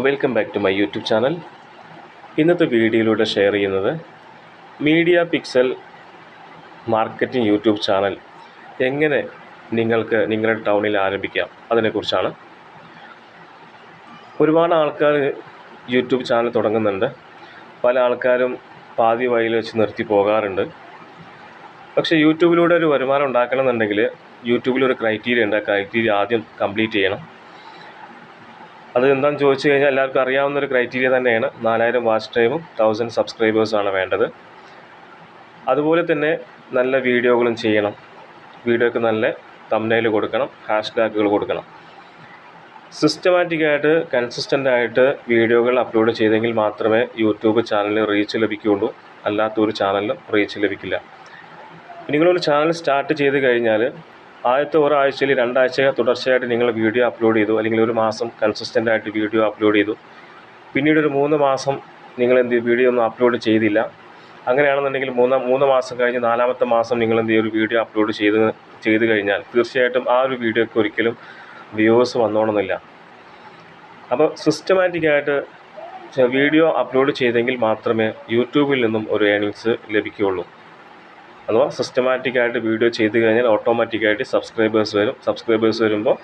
Welcome back to my YouTube channel. ഇന്നത്തെ വീഡിയോയിലൂടെ share ചെയ്യുന്നത് Media Pixel Marketing YouTube channel എങ്ങനെ നിങ്ങൾക്ക് നിങ്ങളുടെ ടൗണിൽ ആരംഭിക്കാം അതിനെക്കുറിച്ചാണ്. ഒരുപാട് ആൾക്കാർ യൂട്യൂബ് ചാനൽ തുടങ്ങുന്നുണ്ട്. പല ആൾക്കാരും പാതി വഴിയിൽ വെച്ച് നിർത്തി പോകാറുണ്ട്. പക്ഷേ യൂട്യൂബിലൂടെ ഒരു വരുമാനം ഉണ്ടാക്കണമെന്നുണ്ടെങ്കിൽ യൂട്യൂബിലൊരു ക്രൈറ്റീരിയ ഉണ്ട്. ആ ക്രൈറ്റീരിയ ആദ്യം കംപ്ലീറ്റ് ചെയ്യണം. അത് എന്താണെന്ന് ചോദിച്ചു കഴിഞ്ഞാൽ എല്ലാവർക്കും അറിയാവുന്നൊരു ക്രൈറ്റീരിയ തന്നെയാണ്. 4000 വാച്ച് ടൈമും 1000 സബ്സ്ക്രൈബേഴ്സാണ് വേണ്ടത്. അതുപോലെ തന്നെ നല്ല വീഡിയോകളും ചെയ്യണം. വീഡിയോക്ക് നല്ല തംബ്നെയിൽ കൊടുക്കണം, ഹാഷ്ടാഗുകൾ കൊടുക്കണം. സിസ്റ്റമാറ്റിക്കായിട്ട് കൺസിസ്റ്റൻ്റായിട്ട് വീഡിയോകൾ അപ്ലോഡ് ചെയ്തെങ്കിൽ മാത്രമേ യൂട്യൂബ് ചാനലിന് റീച്ച് ലഭിക്കുകയുള്ളൂ. അല്ലാത്തൊരു ചാനലിനും റീച്ച് ലഭിക്കില്ല. നിങ്ങളൊരു ചാനൽ സ്റ്റാർട്ട് ചെയ്ത് കഴിഞ്ഞാൽ ആദ്യത്തെ ഒരാഴ്ചയിൽ 2 ആഴ്ച തുടർച്ചയായിട്ട് നിങ്ങൾ വീഡിയോ അപ്ലോഡ് ചെയ്തു, അല്ലെങ്കിൽ ഒരു മാസം കൺസിസ്റ്റൻ്റായിട്ട് വീഡിയോ അപ്ലോഡ് ചെയ്തു. പിന്നീട് ഒരു 3 മാസം നിങ്ങൾ വീഡിയോ ഒന്നും അപ്ലോഡ് ചെയ്തില്ല. അങ്ങനെയാണെന്നുണ്ടെങ്കിൽ 3 മാസം കഴിഞ്ഞ് 4ാമത്തെ മാസം നിങ്ങൾ ഒരു വീഡിയോ അപ്ലോഡ് ചെയ്ത് കഴിഞ്ഞാൽ തീർച്ചയായിട്ടും ആ ഒരു വീഡിയോയ്ക്ക് ഒരിക്കലും വ്യൂവേഴ്സ് വന്നോണമെന്നില്ല. അപ്പോൾ സിസ്റ്റമാറ്റിക്കായിട്ട് വീഡിയോ അപ്ലോഡ് ചെയ്തെങ്കിൽ മാത്രമേ യൂട്യൂബിൽ നിന്നും ഒരു ഏണിങ്സ് ലഭിക്കുകയുള്ളൂ. അഥവാ സിസ്റ്റമാറ്റിക്കായിട്ട് വീഡിയോ ചെയ്ത് കഴിഞ്ഞാൽ ഓട്ടോമാറ്റിക്കായിട്ട് സബ്സ്ക്രൈബേഴ്സ് വരും. സബ്സ്ക്രൈബേഴ്സ് വരുമ്പോൾ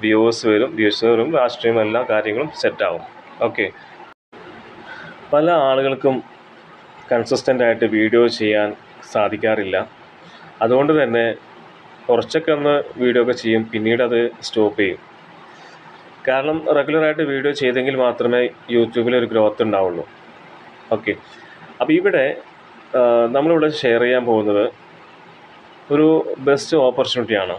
വ്യൂവേഴ്സ് വരും. വ്യൂവേഴ്സ് വരുമ്പോൾ വാച്ച് ടൈം എല്ലാ കാര്യങ്ങളും സെറ്റാവും. ഓക്കെ. പല ആളുകൾക്കും കൺസിസ്റ്റൻ്റായിട്ട് വീഡിയോ ചെയ്യാൻ സാധിക്കാറില്ല. അതുകൊണ്ട് തന്നെ കുറച്ചൊക്കെ ഒന്ന് വീഡിയോ ഒക്കെ ചെയ്യും, പിന്നീട് അത് സ്റ്റോപ്പ് ചെയ്യും. കാരണം റെഗുലറായിട്ട് വീഡിയോ ചെയ്തെങ്കിൽ മാത്രമേ യൂട്യൂബിലൊരു ഗ്രോത്ത് ഉണ്ടാവുള്ളൂ. ഓക്കെ. അപ്പോൾ ഇവിടെ നമ്മളിവിടെ ഷെയർ ചെയ്യാൻ പോകുന്നത് ഒരു ബെസ്റ്റ് ഓപ്പർച്യൂണിറ്റിയാണ്.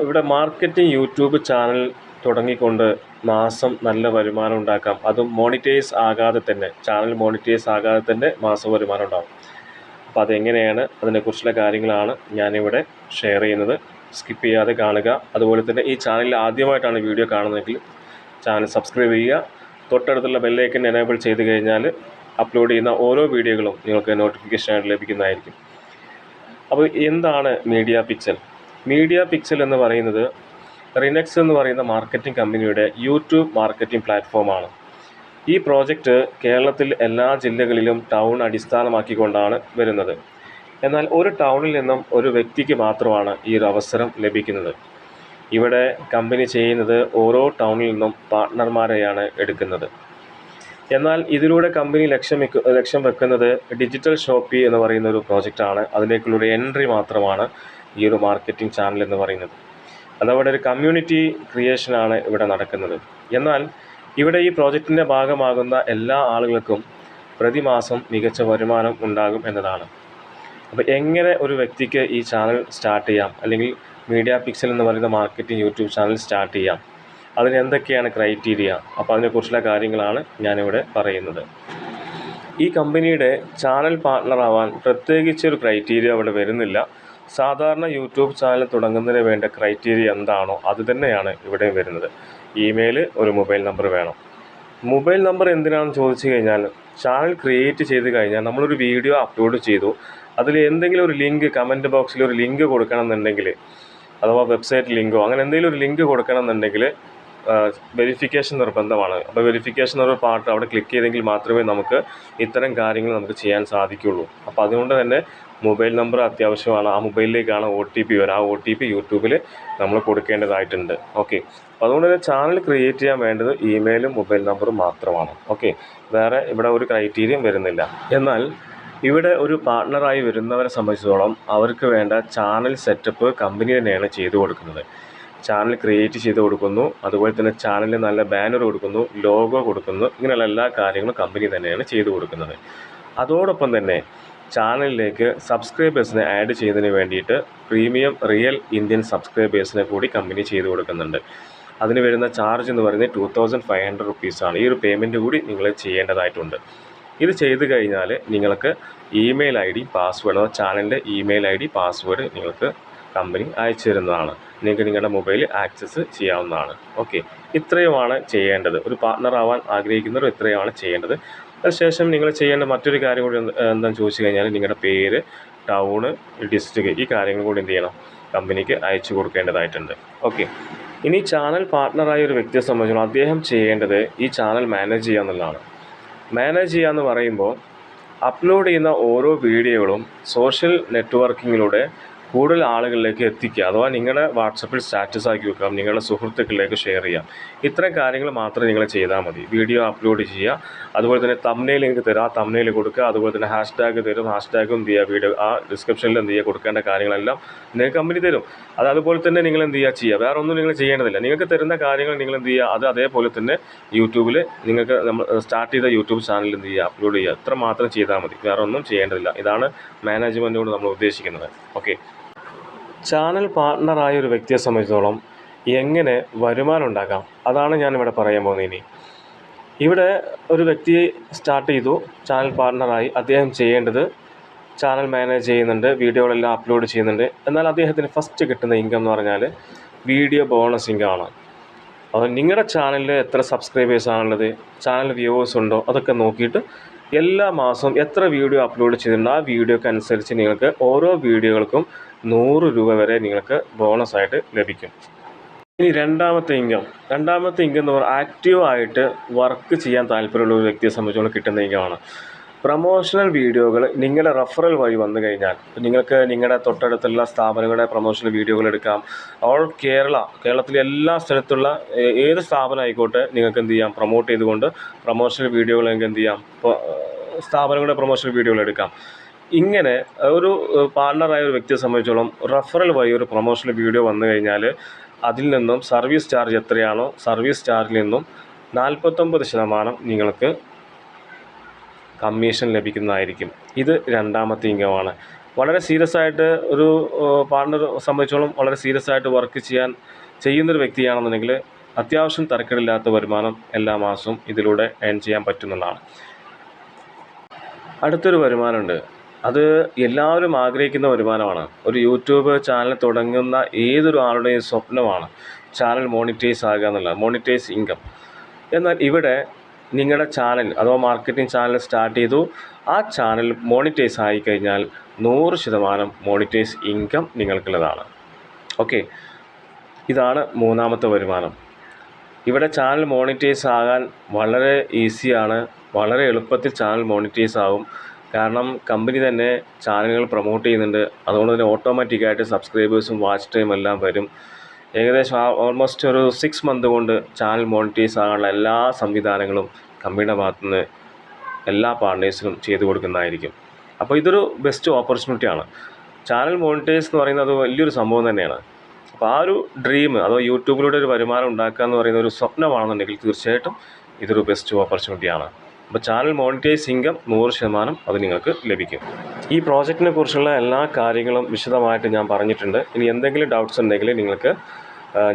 ഇവിടെ മാർക്കറ്റിംഗ് യൂട്യൂബ് ചാനൽ തുടങ്ങിക്കൊണ്ട് മാസം നല്ല വരുമാനം ഉണ്ടാക്കാം. അതും മോണിറ്റൈസ് ആകാതെ തന്നെ, ചാനൽ മോണിറ്റൈസ് ആകാതെ തന്നെ മാസം വരുമാനം ഉണ്ടാകും. അപ്പോൾ അതെങ്ങനെയാണ്, അതിനെക്കുറിച്ചുള്ള കാര്യങ്ങളാണ് ഞാനിവിടെ ഷെയർ ചെയ്യുന്നത്. സ്കിപ്പ് ചെയ്യാതെ കാണുക. അതുപോലെ തന്നെ ഈ ചാനലിൽ ആദ്യമായിട്ടാണ് വീഡിയോ കാണുന്നതെങ്കിൽ ചാനൽ സബ്സ്ക്രൈബ് ചെയ്യുക. തൊട്ടടുത്തുള്ള ബെല്ലൈക്കൻ എനേബിൾ ചെയ്ത് കഴിഞ്ഞാൽ അപ്ലോഡ് ചെയ്യുന്ന ഓരോ വീഡിയോകളും നിങ്ങൾക്ക് നോട്ടിഫിക്കേഷനായിട്ട് ലഭിക്കുന്നതായിരിക്കും. അപ്പോൾ എന്താണ് മീഡിയ പിക്സൽ? മീഡിയ പിക്സൽ എന്ന് പറയുന്നത് റിനെക്സ് എന്ന് പറയുന്ന മാർക്കറ്റിംഗ് കമ്പനിയുടെ യൂട്യൂബ് മാർക്കറ്റിംഗ് പ്ലാറ്റ്ഫോമാണ്. ഈ പ്രോജക്റ്റ് കേരളത്തിൽ എല്ലാ ജില്ലകളിലും ടൗൺ അടിസ്ഥാനമാക്കിക്കൊണ്ടാണ് വരുന്നത്. എന്നാൽ ഒരു ടൗണിൽ നിന്നും ഒരു വ്യക്തിക്ക് മാത്രമാണ് ഈ ഒരു അവസരം ലഭിക്കുന്നത്. ഇവിടെ കമ്പനി ചെയ്യുന്നത് ഓരോ ടൗണിൽ നിന്നും പാർട്ട്ണർമാരെയാണ് എടുക്കുന്നത്. എന്നാൽ ഇതിലൂടെ കമ്പനി ലക്ഷ്യം വെക്കുന്നത് ഡിജിറ്റൽ ഷോപ്പി എന്ന് പറയുന്ന ഒരു പ്രോജക്റ്റാണ്. അതിലേക്കുള്ളൊരു എൻട്രി മാത്രമാണ് ഈ ഒരു മാർക്കറ്റിംഗ് ചാനൽ എന്ന് പറയുന്നത്. അതവിടെ ഒരു കമ്മ്യൂണിറ്റി ക്രിയേഷനാണ് ഇവിടെ നടക്കുന്നത്. എന്നാൽ ഇവിടെ ഈ പ്രോജക്റ്റിൻ്റെ ഭാഗമാകുന്ന എല്ലാ ആളുകൾക്കും പ്രതിമാസം മികച്ച വരുമാനം ഉണ്ടാകും എന്നതാണ്. അപ്പോൾ എങ്ങനെ ഒരു വ്യക്തിക്ക് ഈ ചാനൽ സ്റ്റാർട്ട് ചെയ്യാം, അല്ലെങ്കിൽ മീഡിയ പിക്സൽ എന്ന് പറയുന്ന മാർക്കറ്റിംഗ് യൂട്യൂബ് ചാനൽ സ്റ്റാർട്ട് ചെയ്യാം, അതിന് എന്തൊക്കെയാണ് ക്രൈറ്റീരിയ, അപ്പോൾ അതിനെക്കുറിച്ചുള്ള കാര്യങ്ങളാണ് ഞാനിവിടെ പറയുന്നത്. ഈ കമ്പനിയുടെ ചാനൽ പാർട്ട്ണറാവാൻ പ്രത്യേകിച്ചൊരു ക്രൈറ്റീരിയ അവിടെ വരുന്നില്ല. സാധാരണ യൂട്യൂബ് ചാനൽ തുടങ്ങുന്നതിന് വേണ്ട ക്രൈറ്റീരിയ എന്താണോ അത് തന്നെയാണ് ഇവിടെ വരുന്നത്. ഇമെയിൽ, ഒരു മൊബൈൽ നമ്പർ വേണം. മൊബൈൽ നമ്പർ എന്തിനാണെന്ന് ചോദിച്ചു കഴിഞ്ഞാൽ, ചാനൽ ക്രിയേറ്റ് ചെയ്ത് കഴിഞ്ഞാൽ നമ്മളൊരു വീഡിയോ അപ്ലോഡ് ചെയ്തു, അതിൽ എന്തെങ്കിലും ഒരു ലിങ്ക് കമൻറ്റ് ബോക്സിൽ ഒരു ലിങ്ക് കൊടുക്കണം എന്നുണ്ടെങ്കിൽ, അഥവാ വെബ്സൈറ്റ് ലിങ്കോ അങ്ങനെ എന്തെങ്കിലും ഒരു ലിങ്ക് കൊടുക്കണം എന്നുണ്ടെങ്കിൽ വെരിഫിക്കേഷൻ നിർബന്ധമാണ്. അപ്പോൾ വെരിഫിക്കേഷൻ എന്നൊരു പാർട്ട് അവിടെ ക്ലിക്ക് ചെയ്തെങ്കിൽ മാത്രമേ നമുക്ക് ഇത്തരം കാര്യങ്ങൾ നമുക്ക് ചെയ്യാൻ സാധിക്കുകയുള്ളൂ. അപ്പോൾ അതുകൊണ്ട് തന്നെ മൊബൈൽ നമ്പർ അത്യാവശ്യമാണ്. ആ മൊബൈലിലേക്കാണ് OTP വരിക. ആ OTP യൂട്യൂബിൽ നമ്മൾ കൊടുക്കേണ്ടതായിട്ടുണ്ട്. ഓക്കെ. അപ്പോൾ അതുകൊണ്ട് തന്നെ ചാനൽ ക്രിയേറ്റ് ചെയ്യാൻ വേണ്ടത് ഇമെയിലും മൊബൈൽ നമ്പറും മാത്രമാണ്. ഓക്കെ. വേറെ ഇവിടെ ഒരു ക്രൈറ്റീരിയം വരുന്നില്ല. എന്നാൽ ഇവിടെ ഒരു പാർട്ട്ണറായി വരുന്നവരെ സംബന്ധിച്ചിടത്തോളം അവർക്ക് വേണ്ട ചാനൽ സെറ്റപ്പ് കമ്പനി തന്നെയാണ് ചെയ്തു കൊടുക്കുന്നത്. ചാനൽ ക്രിയേറ്റ് ചെയ്ത് കൊടുക്കുന്നു, അതുപോലെ തന്നെ ചാനലിൽ നല്ല ബാനർ കൊടുക്കുന്നു, ലോഗോ കൊടുക്കുന്നു, ഇങ്ങനെയുള്ള എല്ലാ കാര്യങ്ങളും കമ്പനി തന്നെയാണ് ചെയ്തു കൊടുക്കുന്നത്. അതോടൊപ്പം തന്നെ ചാനലിലേക്ക് സബ്സ്ക്രൈബേഴ്സിനെ ആഡ് ചെയ്യുന്നതിന് വേണ്ടിയിട്ട് പ്രീമിയം റിയൽ ഇന്ത്യൻ സബ്സ്ക്രൈബേഴ്സിനെ കൂടി കമ്പനി ചെയ്തു കൊടുക്കുന്നുണ്ട്. അതിന് വരുന്ന ചാർജ് എന്ന് പറയുന്നത് 2500 റുപ്പീസാണ്. ഈ ഒരു പേയ്മെൻറ്റ് കൂടി നിങ്ങൾ ചെയ്യേണ്ടതായിട്ടുണ്ട്. ഇത് ചെയ്ത് കഴിഞ്ഞാൽ നിങ്ങൾക്ക് ഇമെയിൽ ID പാസ്വേഡ്, അഥവാ ചാനലിൻ്റെ ഇമെയിൽ ID പാസ്വേഡ് നിങ്ങൾക്ക് കമ്പനി അയച്ചു തരുന്നതാണ്. നിങ്ങൾക്ക് നിങ്ങളുടെ മൊബൈലിൽ ആക്സസ് ചെയ്യാവുന്നതാണ്. ഓക്കെ. ഇത്രയുമാണ് ചെയ്യേണ്ടത്. ഒരു പാർട്ട്ണർ ആവാൻ ആഗ്രഹിക്കുന്നവർ ഇത്രയുമാണ് ചെയ്യേണ്ടത്. അതിനുശേഷം നിങ്ങൾ ചെയ്യേണ്ട മറ്റൊരു കാര്യം കൂടി എന്താണെന്ന് ചോദിച്ചു കഴിഞ്ഞാൽ, നിങ്ങളുടെ പേര്, ടൗണ്, ഡിസ്ട്രിക്റ്റ്, ഈ കാര്യങ്ങൾ കൂടി എന്ത് ചെയ്യണം, കമ്പനിക്ക് അയച്ചു കൊടുക്കേണ്ടതായിട്ടുണ്ട്. ഓക്കെ, ഇനി ചാനൽ പാർട്ട്ണറായ ഒരു വ്യക്തിയെ സംബന്ധിച്ചിടത്തോളം അദ്ദേഹം ചെയ്യേണ്ടത് ഈ ചാനൽ മാനേജ് ചെയ്യുക എന്നുള്ളതാണ്. മാനേജ് ചെയ്യുക എന്ന് പറയുമ്പോൾ അപ്ലോഡ് ചെയ്യുന്ന ഓരോ വീഡിയോകളും സോഷ്യൽ നെറ്റ്വർക്കിങ്ങിലൂടെ കൂടുതൽ ആളുകളിലേക്ക് എത്തിക്കുക, അഥവാ നിങ്ങളുടെ വാട്സപ്പിൽ സ്റ്റാറ്റസ് ആക്കി വെക്കാം, നിങ്ങളുടെ സുഹൃത്തുക്കളിലേക്ക് ഷെയർ ചെയ്യാം. ഇത്തരം കാര്യങ്ങൾ മാത്രം നിങ്ങൾ ചെയ്താൽ മതി. വീഡിയോ അപ്ലോഡ് ചെയ്യുക, അതുപോലെ തന്നെ തംബ്നെയിൽ നിങ്ങൾക്ക് തരാം, ആ തംബ്നെയിൽ കൊടുക്കുക, അതുപോലെ തന്നെ ഹാഷ്ടാഗ് തരും, ഹാഷ്ടാഗും എന്ത് ചെയ്യുക, വീഡിയോ ആ ഡിസ്ക്രിപ്ഷനിൽ എന്ത് ചെയ്യുക, കൊടുക്കേണ്ട കാര്യങ്ങളെല്ലാം നിങ്ങൾക്ക് കമ്പനി തരും. അതുപോലെ തന്നെ നിങ്ങൾ എന്ത് ചെയ്യുക, വേറെ ഒന്നും നിങ്ങൾ ചെയ്യേണ്ടതില്ല. നിങ്ങൾക്ക് തരുന്ന കാര്യങ്ങൾ നിങ്ങൾ എന്ത് ചെയ്യുക, അത് അതേപോലെ തന്നെ യൂട്യൂബിൽ നിങ്ങൾക്ക് നമ്മൾ സ്റ്റാർട്ട് ചെയ്ത യൂട്യൂബ് ചാനലിൽ എന്ത് ചെയ്യുക, അപ്ലോഡ് ചെയ്യുക. ഇത്ര മാത്രം ചെയ്താൽ മതി, വേറെ ഒന്നും ചെയ്യേണ്ടതില്ല. ഇതാണ് മാനേജ്മെൻറ്റോട് നമ്മൾ ഉദ്ദേശിക്കുന്നത്. ഓക്കെ, ചാനൽ പാർട്ട്ണറായ ഒരു വ്യക്തിയെ സംബന്ധിച്ചിടത്തോളം എങ്ങനെ വരുമാനം ഉണ്ടാക്കാം, അതാണ് ഞാനിവിടെ പറയാൻ പോകുന്നത്. ഇനി ഇവിടെ ഒരു വ്യക്തി സ്റ്റാർട്ട് ചെയ്തു, ചാനൽ പാർട്ട്ണറായി. അദ്ദേഹം ചെയ്യേണ്ടത് ചാനൽ മാനേജ് ചെയ്യുന്നുണ്ട്, വീഡിയോകളെല്ലാം അപ്ലോഡ് ചെയ്യുന്നുണ്ട്. എന്നാൽ അദ്ദേഹത്തിന് ഫസ്റ്റ് കിട്ടുന്ന ഇൻകം എന്ന് പറഞ്ഞാൽ വീഡിയോ ബോണസ് ഇൻകമാണ്. അപ്പോൾ നിങ്ങളുടെ ചാനലിൽ എത്ര സബ്സ്ക്രൈബേഴ്സാണുള്ളത്, ചാനൽ വ്യൂവേഴ്സ് ഉണ്ടോ, അതൊക്കെ നോക്കിയിട്ട് എല്ലാ മാസവും എത്ര വീഡിയോ അപ്ലോഡ് ചെയ്തിട്ടുണ്ട് ആ വീഡിയോക്ക് അനുസരിച്ച് നിങ്ങൾക്ക് ഓരോ വീഡിയോകൾക്കും 100 രൂപ വരെ നിങ്ങൾക്ക് ബോണസായിട്ട് ലഭിക്കും. ഇനി രണ്ടാമത്തെ ഇൻകം എന്ന് പറഞ്ഞാൽ ആക്റ്റീവായിട്ട് വർക്ക് ചെയ്യാൻ താല്പര്യമുള്ള ഒരു വ്യക്തിയെ സംബന്ധിച്ചോളം കിട്ടുന്ന ഇൻകമാണ്. പ്രൊമോഷണൽ വീഡിയോകൾ നിങ്ങളുടെ റെഫറൽ വഴി വന്നു കഴിഞ്ഞാൽ നിങ്ങൾക്ക് നിങ്ങളുടെ തൊട്ടടുത്തുള്ള സ്ഥാപനങ്ങളുടെ പ്രൊമോഷണൽ വീഡിയോകൾ എടുക്കാം. കേരളത്തിലെ എല്ലാ സ്ഥലത്തുള്ള ഏത് സ്ഥാപനം ആയിക്കോട്ടെ, നിങ്ങൾക്ക് എന്ത് ചെയ്യാം, പ്രൊമോട്ട് ചെയ്തുകൊണ്ട് പ്രൊമോഷണൽ വീഡിയോകൾ നിങ്ങൾക്ക് എന്ത് ചെയ്യാം, സ്ഥാപനങ്ങളുടെ പ്രൊമോഷണൽ വീഡിയോകൾ എടുക്കാം. ഇങ്ങനെ ഒരു പാർട്ണറായ ഒരു വ്യക്തിയെ സംബന്ധിച്ചോളം റെഫറൽ വഴി ഒരു പ്രൊമോഷണൽ വീഡിയോ വന്നു കഴിഞ്ഞാൽ അതിൽ നിന്നും സർവീസ് ചാർജ് എത്രയാണോ, സർവീസ് ചാർജിൽ നിന്നും 49% നിങ്ങൾക്ക് കമ്മീഷൻ ലഭിക്കുന്നതായിരിക്കും. ഇത് രണ്ടാമത്തെ ഇൻകമാണ്. വളരെ സീരിയസ് ആയിട്ട് ഒരു പാർട്ണർ സംബന്ധിച്ചോളം വളരെ സീരിയസ് ആയിട്ട് വർക്ക് ചെയ്യുന്നൊരു വ്യക്തിയാണെന്നുണ്ടെങ്കിൽ അത്യാവശ്യം തരക്കേടില്ലാത്ത വരുമാനം എല്ലാ മാസവും ഇതിലൂടെ ഏൺ ചെയ്യാൻ പറ്റുന്നതാണ്. അടുത്തൊരു വരുമാനമുണ്ട്, അത് എല്ലാവരും ആഗ്രഹിക്കുന്ന വരുമാനമാണ്. ഒരു യൂട്യൂബ് ചാനൽ തുടങ്ങുന്ന ഏതൊരു ആളുടെയും സ്വപ്നമാണ് ചാനൽ മോണിറ്റൈസ് ആകുക എന്നുള്ളത്, മോണിറ്റൈസ് ഇൻകം. എന്നാൽ ഇവിടെ നിങ്ങളുടെ ചാനൽ അഥവാ മാർക്കറ്റിംഗ് ചാനൽ സ്റ്റാർട്ട് ചെയ്തു, ആ ചാനൽ മോണിറ്റൈസ് ആയിക്കഴിഞ്ഞാൽ 100% മോണിറ്റൈസ് ഇൻകം നിങ്ങൾക്കുള്ളതാണ്. ഓക്കെ, ഇതാണ് മൂന്നാമത്തെ വരുമാനം. ഇവിടെ ചാനൽ മോണിറ്റൈസ് ആകാൻ വളരെ ഈസിയാണ്, വളരെ എളുപ്പത്തിൽ ചാനൽ മോണിറ്റൈസ് ആകും. കാരണം കമ്പനി തന്നെ ചാനലുകൾ പ്രൊമോട്ട് ചെയ്യുന്നുണ്ട്. അതുകൊണ്ട് തന്നെ ഓട്ടോമാറ്റിക്കായിട്ട് സബ്സ്ക്രൈബേഴ്സും വാച്ച് ടൈം എല്ലാം വരും. ഏകദേശം ഓൾമോസ്റ്റ് ഒരു 6 മന്ത് കൊണ്ട് ചാനൽ മോണിറ്റൈസ് ആകാനുള്ള എല്ലാ സംവിധാനങ്ങളും കമ്പനിയുടെ ഭാഗത്തുനിന്ന് എല്ലാ പാർട്ട്നേഴ്സിനും ചെയ്തു കൊടുക്കുന്നതായിരിക്കും. അപ്പോൾ ഇതൊരു ബെസ്റ്റ് ഓപ്പർച്യൂണിറ്റിയാണ്. ചാനൽ മോണിറ്റൈസ് എന്ന് പറയുന്നത് വലിയൊരു സംഭവം തന്നെയാണ്. അപ്പോൾ ആ ഒരു ഡ്രീം അഥവാ യൂട്യൂബിലൂടെ ഒരു വരുമാനം ഉണ്ടാക്കുക എന്ന് പറയുന്ന ഒരു സ്വപ്നമാണെന്നുണ്ടെങ്കിൽ തീർച്ചയായിട്ടും ഇതൊരു ബെസ്റ്റ് ഓപ്പർച്യൂണിറ്റിയാണ്. അപ്പോൾ ചാനൽ മോണിറ്റൈസ് ഇൻകം 100% അത് നിങ്ങൾക്ക് ലഭിക്കും. ഈ പ്രോജക്റ്റിനെ കുറിച്ചുള്ള എല്ലാ കാര്യങ്ങളും വിശദമായിട്ട് ഞാൻ പറഞ്ഞിട്ടുണ്ട്. ഇനി എന്തെങ്കിലും ഡൗട്ട്സ് ഉണ്ടെങ്കിൽ നിങ്ങൾക്ക്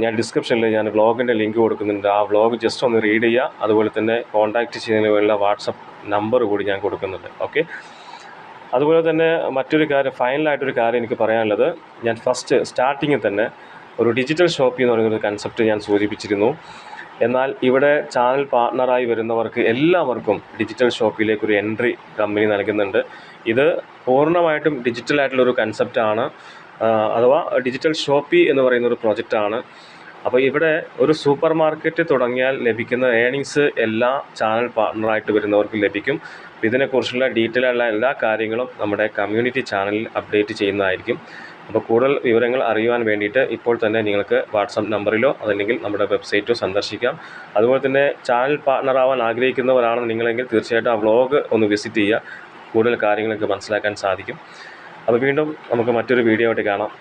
ഞാൻ ഡിസ്ക്രിപ്ഷനിൽ ഞാൻ വ്ളോഗിൻ്റെ ലിങ്ക് കൊടുക്കുന്നുണ്ട്. ആ വ്ളോഗ് ജസ്റ്റ് ഒന്ന് റീഡ് ചെയ്യുക. അതുപോലെ തന്നെ കോൺടാക്റ്റ് ചെയ്യുന്നതിനുള്ള വാട്സപ്പ് നമ്പർ കൂടി ഞാൻ കൊടുക്കുന്നുണ്ട്. ഓക്കെ, അതുപോലെ തന്നെ മറ്റൊരു കാര്യം, ഫൈനലായിട്ടൊരു കാര്യം എനിക്ക് പറയാനുള്ളത്, ഞാൻ ഫസ്റ്റ് സ്റ്റാർട്ടിങ്ങിൽ തന്നെ ഒരു ഡിജിറ്റൽ ഷോപ്പിംഗ് എന്ന് പറയുന്നൊരു കൺസെപ്റ്റ് ഞാൻ സൂചിപ്പിച്ചിരുന്നു. എന്നാൽ ഇവിടെ ചാനൽ പാർട്ട്ണറായി വരുന്നവർക്ക് എല്ലാവർക്കും ഡിജിറ്റൽ ഷോപ്പിലേക്കൊരു എൻട്രി കമ്പനി നൽകുന്നുണ്ട്. ഇത് പൂർണ്ണമായിട്ടും ഡിജിറ്റലായിട്ടുള്ളൊരു കൺസെപ്റ്റാണ്, അഥവാ ഡിജിറ്റൽ ഷോപ്പി എന്ന് പറയുന്നൊരു പ്രോജക്റ്റാണ്. അപ്പോൾ ഇവിടെ ഒരു സൂപ്പർ മാർക്കറ്റ് തുടങ്ങിയാൽ ലഭിക്കുന്ന ഏണിങ്സ് എല്ലാ ചാനൽ പാർട്ട്ണറായിട്ട് വരുന്നവർക്ക് ലഭിക്കും. ഇതിനെക്കുറിച്ചുള്ള ഡീറ്റെയിൽ ആയുള്ള എല്ലാ കാര്യങ്ങളും നമ്മുടെ കമ്മ്യൂണിറ്റി ചാനലിൽ അപ്ഡേറ്റ് ചെയ്യുന്നതായിരിക്കും. അപ്പോൾ കൂടുതൽ വിവരങ്ങൾ അറിയുവാൻ വേണ്ടിയിട്ട് ഇപ്പോൾ തന്നെ നിങ്ങൾക്ക് വാട്സപ്പ് നമ്പറിലോ അതല്ലെങ്കിൽ നമ്മുടെ വെബ്സൈറ്റോ സന്ദർശിക്കാം. അതുപോലെ തന്നെ ചാനൽ പാർട്ട്ണറാവാൻ ആഗ്രഹിക്കുന്നവരാണ് നിങ്ങളെങ്കിൽ തീർച്ചയായിട്ടും ആ വ്ളോഗ് ഒന്ന് വിസിറ്റ് ചെയ്യുക. കൂടുതൽ കാര്യങ്ങളൊക്കെ മനസ്സിലാക്കാൻ സാധിക്കും. അപ്പോൾ വീണ്ടും നമുക്ക് മറ്റൊരു വീഡിയോ ആയിട്ട് കാണാം.